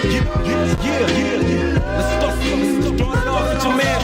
Let's start off with your man.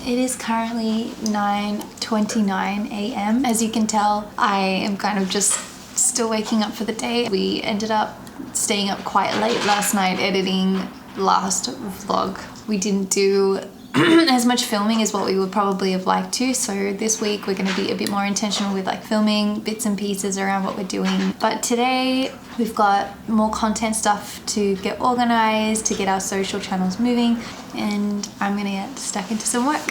It is currently 9:29 a.m. As you can tell, I am kind of just still waking up for the day. We ended up staying up quite late last night editing last vlog. We didn't do as much filming as what we would probably have liked to, so this week we're going to be a bit more intentional with like filming bits and pieces around what we're doing. But today we've got more content stuff to get organized, to get our social channels moving, and I'm going to get stuck into some work.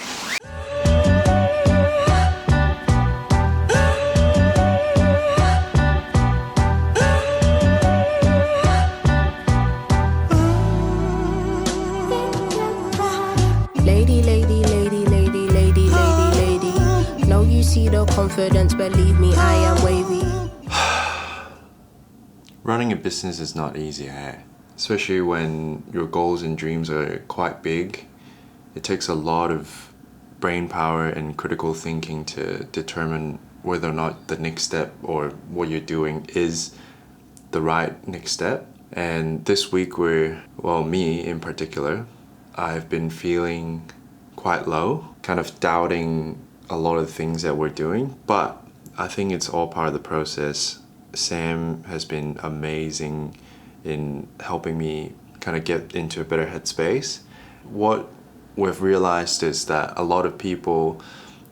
See the confidence, believe me, I am wavy. Running a business is not easy, especially when your goals and dreams are quite big. It takes a lot of brain power and critical thinking to determine whether or not the next step or what you're doing is the right next step. And this week me in particular, I've been feeling quite low, kind of doubting a lot of the things that we're doing, but I think it's all part of the process. Sam has been amazing in helping me kind of get into a better headspace. What we've realized is that a lot of people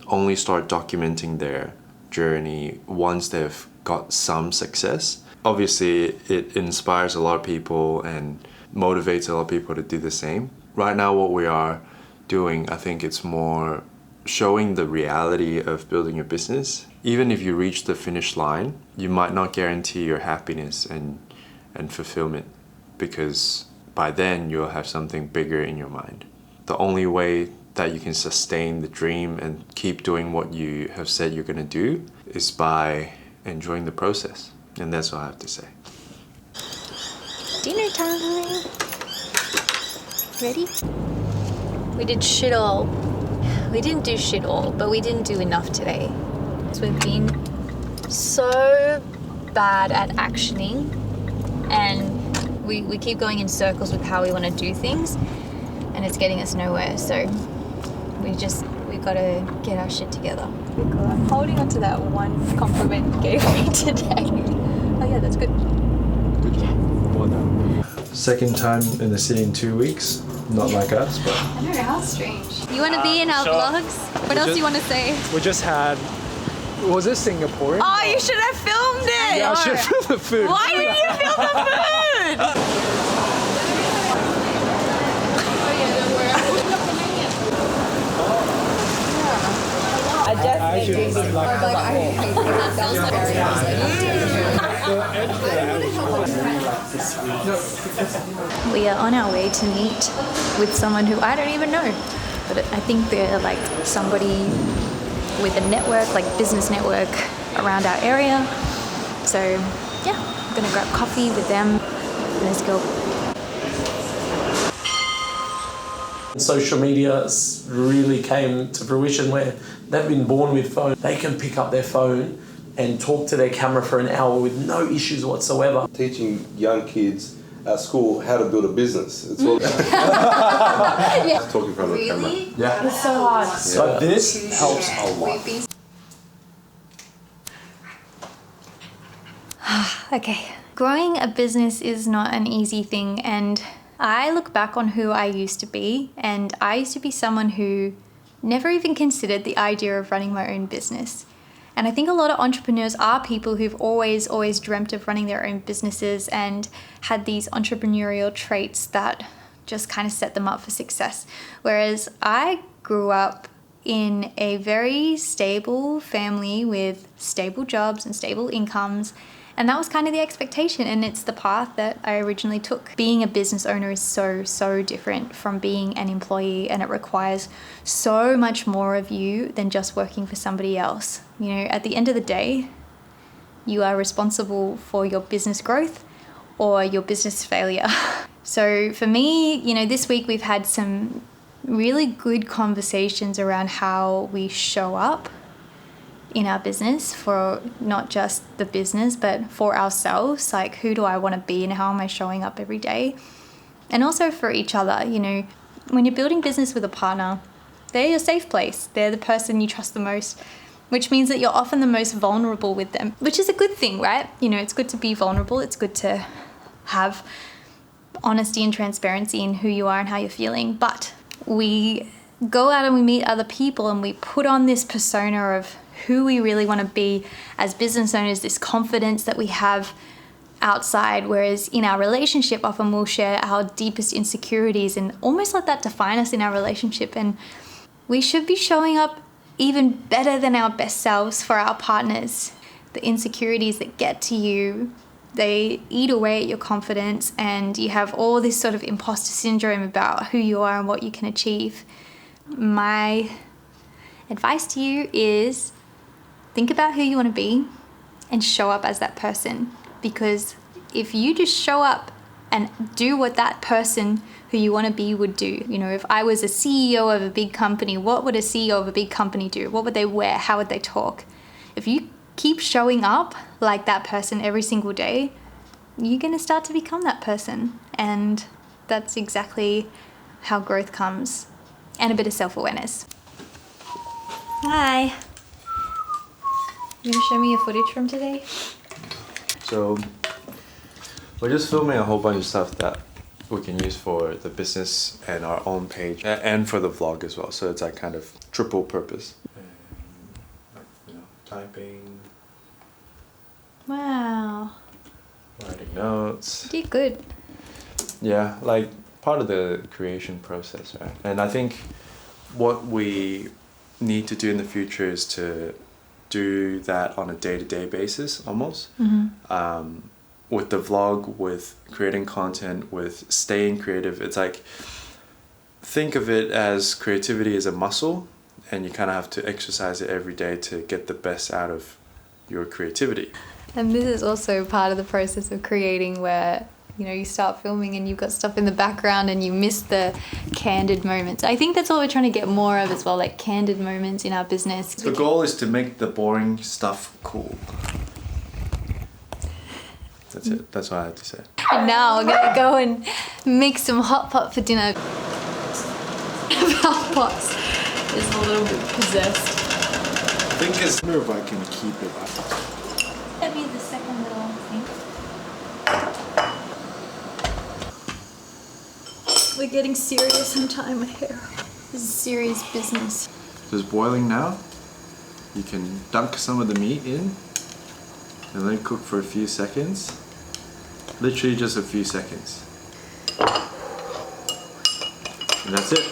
only start documenting their journey once they've got some success. Obviously, it inspires a lot of people and motivates a lot of people to do the same. Right now, what we are doing, I think it's more showing the reality of building a business. Even if you reach the finish line, you might not guarantee your happiness and fulfillment, because by then you'll have something bigger in your mind. The only way that you can sustain the dream and keep doing what you have said you're gonna do is by enjoying the process. And that's all I have to say. Dinner time! Ready? We did shit all. We didn't do shit all, but we didn't do enough today. So we've been so bad at actioning, and we keep going in circles with how we want to do things, and it's getting us nowhere. So we've got to get our shit together. I'm holding on to that one compliment you gave me today. Oh yeah, that's good. Good job. Well done. Second time in the city in 2 weeks. Not like us, but... I know, how strange. You want to be in our vlogs? What else do you want to say? We just had... Was this Singaporean? Oh, you should have filmed it! Yeah, I should have filmed the food. Why didn't you film the food? I just made We are on our way to meet with someone who I don't even know, but I think they're like somebody with a network, like business network around our area. So yeah, I'm gonna grab coffee with them. Let's go. Social media really came to fruition where they've been born with phones. They can pick up their phone and talk to their camera for an hour with no issues whatsoever. Teaching young kids at school how to build a business. It's all Yeah. talking in front of the camera. Yeah. It's so hard. So this helps a lot. Okay. Growing a business is not an easy thing, and I look back on who I used to be, and I used to be someone who never even considered the idea of running my own business. And I think a lot of entrepreneurs are people who've always dreamt of running their own businesses and had these entrepreneurial traits that just kind of set them up for success. Whereas I grew up in a very stable family with stable jobs and stable incomes, and that was kind of the expectation, and it's the path that I originally took. Being a business owner is so different from being an employee, and it requires so much more of you than just working for somebody else. You know, at the end of the day, you are responsible for your business growth or your business failure. So for me, you know, this week we've had some really good conversations around how we show up in our business, for not just the business, but for ourselves. Like, who do I want to be and how am I showing up every day? And also for each other. You know, when you're building business with a partner, they're your safe place. They're the person you trust the most, which means that you're often the most vulnerable with them, which is a good thing, right? You know, it's good to be vulnerable. It's good to have honesty and transparency in who you are and how you're feeling. But we go out and we meet other people and we put on this persona of who we really want to be as business owners, this confidence that we have outside, whereas in our relationship often we'll share our deepest insecurities and almost let that define us in our relationship. And we should be showing up even better than our best selves for our partners. The insecurities that get to you, they eat away at your confidence, and you have all this sort of imposter syndrome about who you are and what you can achieve. My advice to you is think about who you want to be and show up as that person. Because if you just show up and do what that person who you want to be would do. You know, if I was a CEO of a big company, what would a CEO of a big company do? What would they wear? How would they talk? If you keep showing up like that person every single day, you're going to start to become that person. And that's exactly how growth comes. And a bit of self-awareness. Hi. You going to show me your footage from today? So we're just filming a whole bunch of stuff that we can use for the business and our own page and for the vlog as well. So it's like kind of triple purpose. And, you know, typing. Wow. Writing notes. You did good. Yeah, like part of the creation process, right? And I think what we need to do in the future is to do that on a day-to-day basis almost. Mm-hmm. With the vlog, with creating content, with staying creative, it's like, think of it as creativity is a muscle, and you kind of have to exercise it every day to get the best out of your creativity. And this is also part of the process of creating, where, you know, you start filming and you've got stuff in the background and you miss the candid moments. I think that's what we're trying to get more of as well, like candid moments in our business. The goal is to make the boring stuff cool. That's it. That's what I had to say. And now we're going to go and make some hot pot for dinner. Hot pots is a little bit possessed. I think it's... I wonder if I can keep it. That'd be the second little thing. We're getting serious on time here. This is serious business. So it's boiling now. You can dunk some of the meat in and let it cook for a few seconds. Literally just a few seconds. And that's it.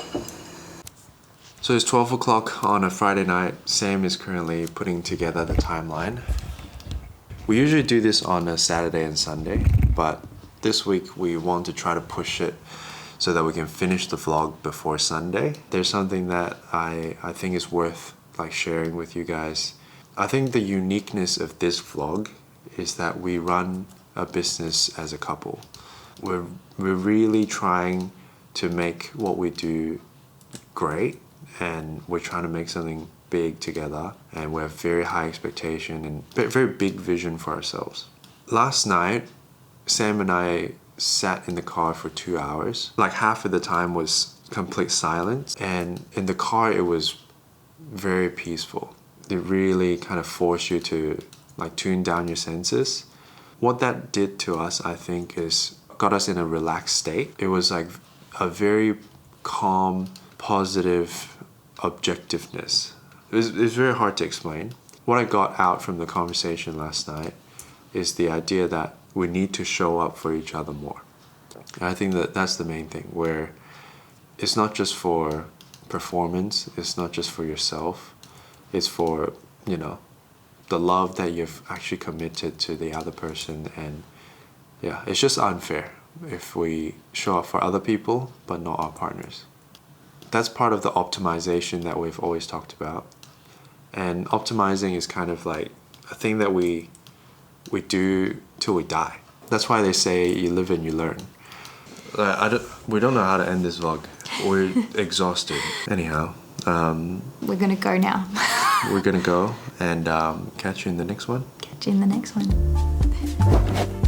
So it's 12 o'clock on a Friday night. Sam is currently putting together the timeline. We usually do this on a Saturday and Sunday, but this week we want to try to push it so that we can finish the vlog before Sunday. There's something that I think is worth like sharing with you guys. I think the uniqueness of this vlog is that we run a business as a couple. We're really trying to make what we do great, and we're trying to make something big together, and we have very high expectation and very big vision for ourselves. Last night, Sam and I sat in the car for 2 hours. Like half of the time was complete silence, and in the car it was very peaceful. It really kind of forced you to like tune down your senses. What that did to us, I think, is got us in a relaxed state. It was like a very calm, positive objectiveness. It was very hard to explain. What I got out from the conversation last night is the idea that we need to show up for each other more. And I think that that's the main thing, where it's not just for performance, it's not just for yourself, it's for, you know, the love that you've actually committed to the other person. And yeah, it's just unfair if we show up for other people but not our partners. That's part of the optimization that we've always talked about. And optimizing is kind of like a thing that we do till we die. That's why they say you live and you learn. We don't know how to end this vlog. We're exhausted. Anyhow. We're gonna go now. we're gonna go and catch you in the next one. Catch you in the next one.